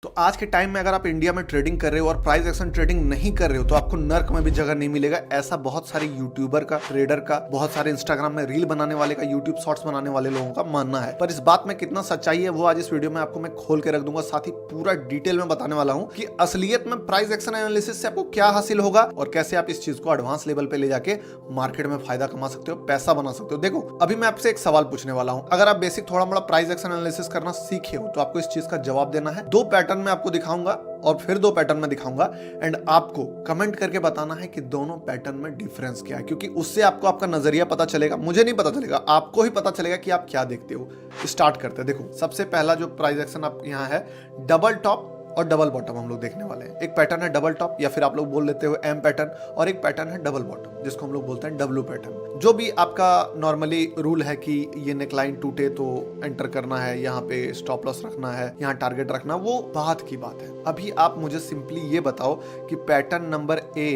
तो आज के टाइम में अगर आप इंडिया में ट्रेडिंग कर रहे हो और प्राइस एक्शन ट्रेडिंग नहीं कर रहे हो तो आपको नर्क में भी जगह नहीं मिलेगा। ऐसा बहुत सारे यूट्यूबर का, ट्रेडर का, बहुत सारे इंस्टाग्राम में रील बनाने वाले का, यूट्यूब शॉर्ट्स बनाने वाले लोगों का मानना है। पर इस बात में कितना सच्चाई है वो आज इस वीडियो में आपको मैं खोल के रख दूंगा। साथ ही पूरा डिटेल में बताने वाला हूँ कि असलियत में प्राइस एक्शन एनालिसिस से आपको क्या हासिल होगा और कैसे आप इस चीज को एडवांस लेवल पे ले जाके मार्केट में फायदा कमा सकते हो, पैसा बना सकते हो। देखो, अभी मैं आपसे एक सवाल पूछने वाला हूँ। अगर आप बेसिक थोड़ा मोड़ा प्राइस एक्शन एनालिसिस करना सीखे हो तो आपको इस चीज का जवाब देना है। दो पैटर्न में आपको दिखाऊंगा और फिर दो पैटर्न में दिखाऊंगा एंड आपको कमेंट करके बताना है कि दोनों पैटर्न में डिफरेंस क्या है, क्योंकि उससे आपको आपका नजरिया पता चलेगा। मुझे नहीं पता चलेगा, आपको ही पता चलेगा कि आप क्या देखते हो। स्टार्ट करते हैं। देखो, सबसे पहला जो प्राइस एक्शन आप यहाँ है, डबल टॉप और डबल बॉटम हम लोग देखने वाले हैं। एक पैटर्न है डबल टॉप या फिर आप लोग बोल लेते हो एम पैटर्न, और एक पैटर्न है डबल बॉटम जिसको हम लोग बोलते हैं डब्ल्यू पैटर्न। जो भी आपका नॉर्मली रूल है कि ये नेकलाइन टूटे तो एंटर करना है, यहाँ पे स्टॉप लॉस रखना है, यहाँ टारगेट रखना, वो बात की बात है। अभी आप मुझे सिंपली ये बताओ कि pattern number A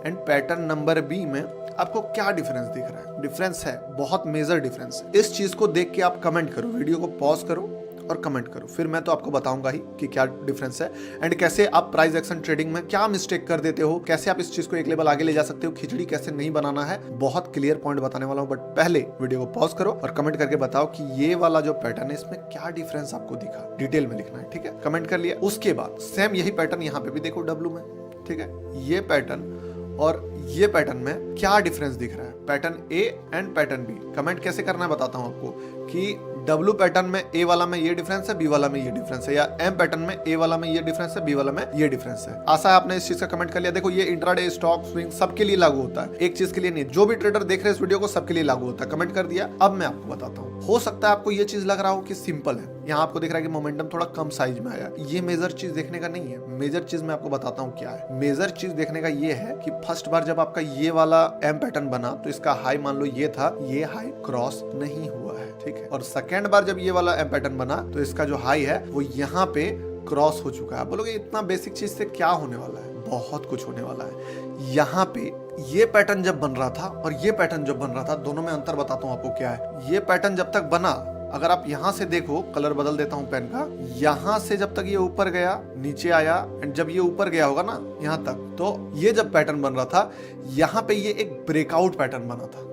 and pattern number B में आपको क्या डिफरेंस दिख रहा है। डिफरेंस है, बहुत मेजर डिफरेंस है। इस चीज को देख के आप कमेंट करो, वीडियो को पॉज करो और कमेंट करो। फिर मैं तो आपको बताऊंगा ही कि क्या डिफरेंस है एंड कैसे आप प्राइस एक्शन ट्रेडिंग में क्या मिस्टेक कर देते हो, कैसे आप इस चीज को एक लेवल आगे ले जा सकते हो, खिचड़ी कैसे नहीं बनाना है। बहुत क्लियर पॉइंट बताने वाला हूं, बट पहले वीडियो को पॉज करो और कमेंट करके बताओ कि ये वाला जो पैटर्न है इसमें क्या डिफरेंस आपको दिखा। डिटेल में लिखना है, ठीक है? कमेंट कर लिया। उसके बाद सेम यही पैटर्न यहाँ पे भी देखो डब्ल्यू में, ठीक है? ये पैटर्न और ये पैटर्न में क्या डिफरेंस दिख रहा है, pattern A and pattern B. Comment कैसे करना है बताता हूं आपको कि डब्ल्यू पैटर्न में ए वाला में ये डिफरेंस है, बी वाला में ये डिफरेंस है, या एम पैटर्न में ए वाला में ये डिफरेंस है, बी वाला में ये डिफरेंस है। आशा है आपने इस चीज का कमेंट कर लिया। देखो, ये इंट्राडे, स्टॉक, स्विंग सबके लिए लागू होता है, एक चीज के लिए नहीं। जो भी ट्रेडर देख रहे हैं इस वीडियो को सबके लिए लागू होता है। कमेंट कर दिया। अब मैं आपको बताता हूँ। हो सकता है आपको ये चीज लग रहा हो कि सिंपल है, यहाँ आपको दिख रहा है कि मोमेंटम थोड़ा कम साइज में आया। ये मेजर चीज देखने का नहीं है। मेजर चीज मैं आपको बताता हूँ क्या है। मेजर चीज देखने का ये है कि फर्स्ट बार जब आपका ये वाला एम पैटर्न बना तो इसका हाई मान लो ये था, ये हाई क्रॉस नहीं हुआ है, ठीक है? और सेकेंड बार जब ये वाला एम पैटर्न बना तो इसका जो हाई है वो यहाँ पे क्रॉस हो चुका है। आप बोलोगे इतना बेसिक चीज से क्या होने वाला है? बहुत कुछ होने वाला है। यहाँ पे ये पैटर्न जब बन रहा था और ये पैटर्न जब बन रहा था, दोनों में अंतर बताता हूँ आपको क्या है। ये पैटर्न जब तक बना, अगर आप यहाँ से देखो, कलर बदल देता हूँ पेन का, यहाँ से जब तक ये ऊपर गया, नीचे आया एंड जब ये ऊपर गया होगा ना यहाँ तक, तो ये जब पैटर्न बन रहा था यहाँ पे ये एक ब्रेकआउट पैटर्न बना था।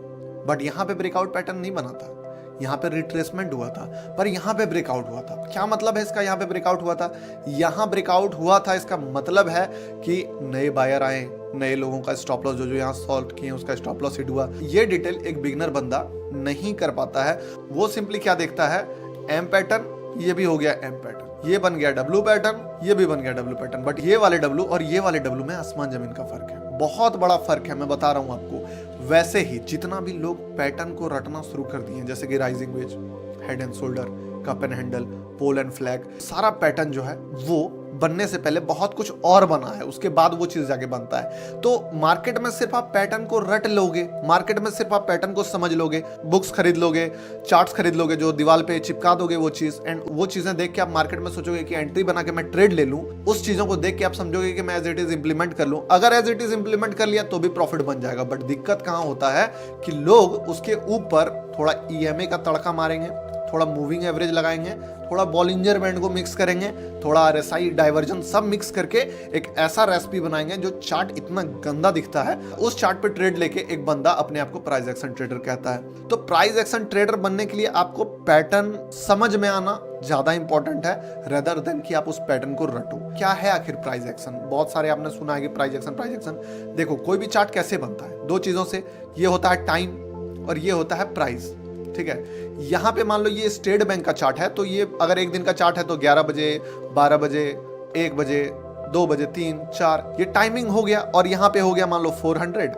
बट यहाँ पे ब्रेकआउट पैटर्न नहीं बना था, यहाँ पे रिट्रेसमेंट हुआ था, पर यहाँ पे ब्रेकआउट हुआ था। क्या मतलब है इसका? यहाँ पे ब्रेकआउट हुआ था, यहाँ ब्रेकआउट हुआ था, इसका मतलब है कि नए बायर आए, नए लोगों का स्टॉप लॉस जो यहाँ सॉल्व किए उसका स्टॉप लॉस हिट हुआ। ये डिटेल एक बिगिनर बंदा नहीं कर पाता है। वो सिंपली क्या देखता है, एम पैटर्न, ये भी हो गया एम पैटर्न, ये बन गया डब्ल्यू पैटर्न, ये भी बन गया डब्ल्यू पैटर्न। बट ये वाले डब्ल्यू और ये वाले डब्ल्यू में आसमान जमीन का फर्क है, बहुत बड़ा फर्क है, मैं बता रहा हूं आपको। वैसे ही जितना भी लोग पैटर्न को रटना शुरू कर दिए, जैसे कि rising wedge, head and shoulder, cup and handle, pole and flag, सारा पैटर्न जो है वो बनने से पहले बहुत कुछ और बना है, उसके बाद वो चीज जाके बनता है। तो मार्केट में सिर्फ आप पैटर्न को रट लोगे, मार्केट में सिर्फ आप पैटर्न को समझ लोगे, बुक्स खरीद लोगे, चार्ट्स खरीद लोगे, जो दीवार पे चिपका दोगे वो चीज, एंड वो चीजें देख के आप मार्केट में सोचोगे कि एंट्री बना के मैं ट्रेड ले लूं। उस चीजों को देख के आप समझोगे कि मैं एज इट इज इंप्लीमेंट कर लूं। अगर एज इट इज इंप्लीमेंट कर लिया तो भी प्रॉफिट बन जाएगा। बट दिक्कत कहां होता है कि लोग उसके ऊपर थोड़ा ईएमए का तड़का मारेंगे, थोड़ा मूविंग एवरेज लगाएंगे, थोड़ा बॉलिंजर बैंड को मिक्स करेंगे, थोड़ा आरएसआई डाइवर्जन, सब मिक्स करके एक ऐसा रेसिपी बनाएंगे जो चार्ट इतना गंदा दिखता है। उस चार्ट पे ट्रेड लेके एक बंदा अपने आप को प्राइस एक्शन ट्रेडर कहता है। तो प्राइस एक्शन ट्रेडर बनने के लिए आपको पैटर्न समझ में आना ज्यादा इंपॉर्टेंट है रेदर देन कि आप उस पैटर्न को रटो। क्या है आखिर प्राइस एक्शन? बहुत सारे आपने सुना है कि प्राइस एक्शन। देखो, कोई भी चार्ट कैसे बनता है? दो चीजों से, ये होता है टाइम और ये होता है प्राइस, ठीक है? यहाँ पे मान लो ये स्टेट बैंक का चार्ट है, तो ये अगर एक दिन का चार्ट है तो 11 बजे, 12 बजे, 1 बजे, 2 बजे, 3, 4, ये टाइमिंग हो गया। और यहाँ पे हो गया मान लो 400,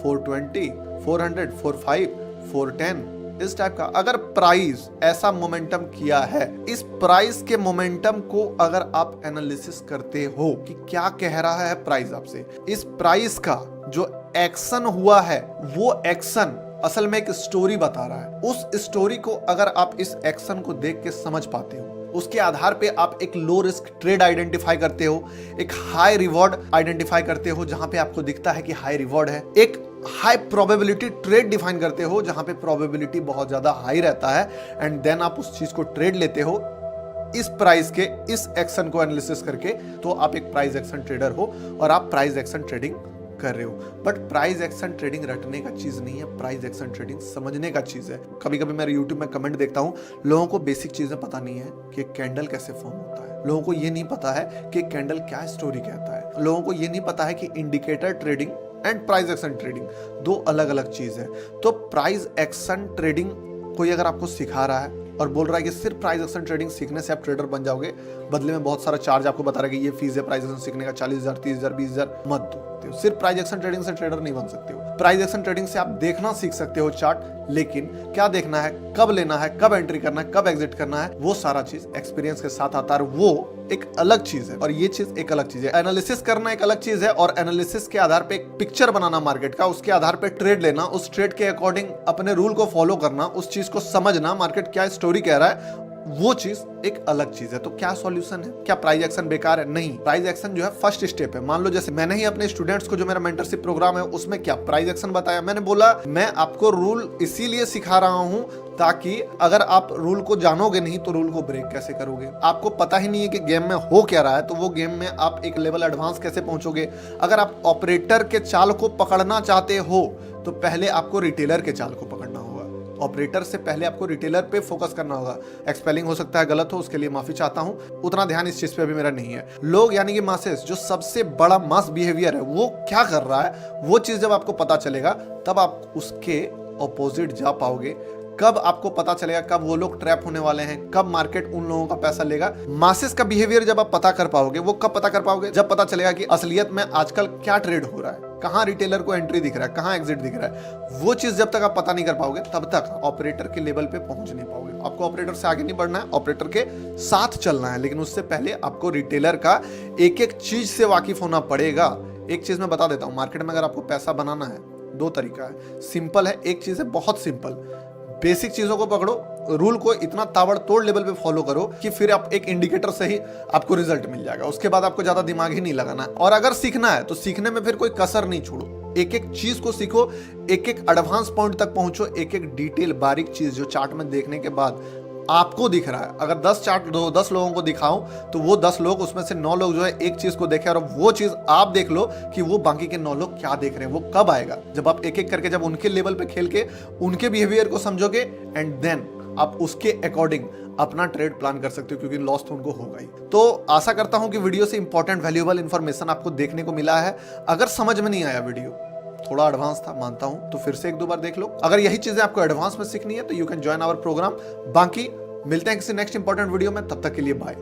420, 400, 45, 410, इस टाइप का। अगर प्राइस ऐसा मोमेंटम किया है, इस प्राइस के मोमेंटम को अगर आप एनालिसिस करते हो कि क्या कह रहा है प्राइस आपसे, इस प्राइस का जो एक्शन हुआ है वो एक्शन असल में एक स्टोरी बता रहा है। उस स्टोरी को अगर आप इस एक्शन को देख के समझ पाते हो, उसके आधार पे आप एक लो रिस्क ट्रेड आइडेंटिफाई करते हो, एक हाई रिवॉर्ड आइडेंटिफाई करते हो जहां पे आपको दिखता है कि हाई रिवॉर्ड है, एक हाई प्रोबेबिलिटी ट्रेड डिफाइन करते हो जहां पे प्रोबेबिलिटी बहुत ज्यादा हाई रहता है, एंड देन आप उस चीज को ट्रेड लेते हो। इस प्राइस के इस एक्शन को एनालिसिस करके, तो आप एक प्राइस एक्शन ट्रेडर हो और आप प्राइस एक्शन ट्रेडिंग कर रहे हो। बट प्राइस एक्शन ट्रेडिंग रटने का चीज नहीं है, प्राइस एक्शन ट्रेडिंग समझने का चीज है। कभी कभी मैं यूट्यूब में कमेंट देखता हूं, लोगों को बेसिक चीजें पता नहीं है कि कैंडल कैसे फॉर्म होता है, लोगों को ये नहीं पता है कि कैंडल क्या स्टोरी कहता है, लोगों को ये नहीं पता है कि indicator trading and price action trading दो अलग अलग चीज है। तो प्राइस एक्शन ट्रेडिंग कोई अगर आपको सिखा रहा है और बोल रहा है कि सिर्फ प्राइस एक्शन ट्रेडिंग सीखने से आप ट्रेडर बन जाओगे, बदले में बहुत सारा चार्ज आपको बता रहा है कि ये फीस है प्राइस एक्शन सीखने का 40,000 30,000 20,000, मत दो। सिर्फ प्राइस एक्शन ट्रेडिंग से ट्रेडर नहीं बन सकते हो। प्राइस एक्शन ट्रेडिंग से आप देखना सीख सकते हो चार्ट, लेकिन क्या देखना है, कब लेना है, कब एंट्री करना है, कब एग्जिट करना है, वो सारा चीज एक्सपीरियंस के साथ आता है। वो एक अलग चीज है और ये चीज एक अलग चीज है। एनालिसिस करना एक अलग चीज है और एनालिसिस के आधार पे एक पिक्चर बनाना मार्केट का, उसके आधार पे ट्रेड लेना, उस ट्रेड के अकॉर्डिंग अपने रूल को फॉलो करना, उस चीज को समझना, मार्केट क्या स्टोरी कह रहा है, वो चीज एक अलग चीज है। तो क्या सॉल्यूशन है? क्या प्राइस एक्शन बेकार है? नहीं, प्राइस एक्शन जो है फर्स्ट स्टेप है। मान लो जैसे मैंने ही अपने स्टूडेंट्स को, जो मेरा मेंटरशिप प्रोग्राम है उसमें क्या प्राइस एक्शन बताया, मैंने बोला मैं आपको रूल इसीलिए सिखा रहा हूं ताकि अगर आप रूल को जानोगे नहीं तो रूल को ब्रेक कैसे करोगे। आपको पता ही नहीं है कि गेम में हो क्या रहा है, तो वो गेम में आप एक लेवल एडवांस कैसे पहुंचोगे। अगर आप ऑपरेटर के चाल को पकड़ना चाहते हो तो पहले आपको रिटेलर के चाल को पकड़ना होगा। ऑपरेटर से पहले आपको रिटेलर पे फोकस करना होगा। एक्सपेलिंग हो सकता है गलत हो, उसके लिए माफी चाहता हूं, उतना ध्यान इस चीज पे अभी मेरा नहीं है। लोग यानी कि मासेस, जो सबसे बड़ा मास बिहेवियर है वो क्या कर रहा है, वो चीज जब आपको पता चलेगा तब आप उसके ऑपोजिट जा पाओगे। कब आपको पता चलेगा कब वो लोग ट्रैप होने वाले हैं, कब मार्केट उन लोगों का पैसा लेगा। मासेस का बिहेवियर जब आप पता कर पाओगे, वो कब पता कर पाओगे, जब पता चलेगा कि असलियत में आजकल क्या ट्रेड हो रहा है, कहां रिटेलर को एंट्री दिख रहा है, कहां एग्जिट दिख रहा है। वो चीज जब तक आप पता नहीं कर पाओगे तब तक ऑपरेटर के लेवल पे पहुंच नहीं पाओगे। आपको ऑपरेटर से आगे नहीं बढ़ना है, ऑपरेटर के साथ चलना है, लेकिन उससे पहले आपको रिटेलर का एक एक चीज से वाकिफ होना पड़ेगा। एक चीज मैं बता देता हूं, मार्केट में अगर आपको पैसा बनाना है, दो तरीका है। सिंपल है, एक चीज है बहुत सिंपल, बेसिक चीजों को पकड़ो, रूल को इतना ताबड़तोड़ लेवल पे फॉलो करो कि फिर आप एक इंडिकेटर से ही आपको रिजल्ट मिल जाएगा। उसके बाद आपको ज्यादा दिमाग ही नहीं लगाना है। और अगर सीखना है तो सीखने में फिर कोई कसर नहीं छोड़ो, एक एक चीज को सीखो, एक एक एडवांस पॉइंट तक पहुंचो, एक एक डिटेल बारीक चीज जो चार्ट में देखने के बाद आपको दिख रहा है। अगर 10 चार्ट 10 लोगों को दिखाऊं तो वो 10 लोग उसमें से 9 लोग जो है एक चीज को देखें, और वो चीज आप देख लो कि वो बाकी के 9 लोग क्या देख रहे हैं। वो कब आएगा? जब आप एक एक करके, जब उनके लेवल पे खेल के उनके बिहेवियर को समझोगे, एंड देन आप उसके अकॉर्डिंग अपना ट्रेड प्लान कर सकते हो, क्योंकि लॉस तो उनको होगा ही। तो आशा करता हूं कि वीडियो से इंपॉर्टेंट वैल्यूएबल इंफॉर्मेशन आपको देखने को मिला है। अगर समझ में नहीं आया, वीडियो थोड़ा एडवांस था मानता हूं, तो फिर से एक दो बार देख लो। अगर यही चीजें आपको एडवांस में सीखनी है तो you can join our programme. बाकी मिलते हैं किसी नेक्स्ट इंपॉर्टेंट वीडियो में, तब तक के लिए बाय।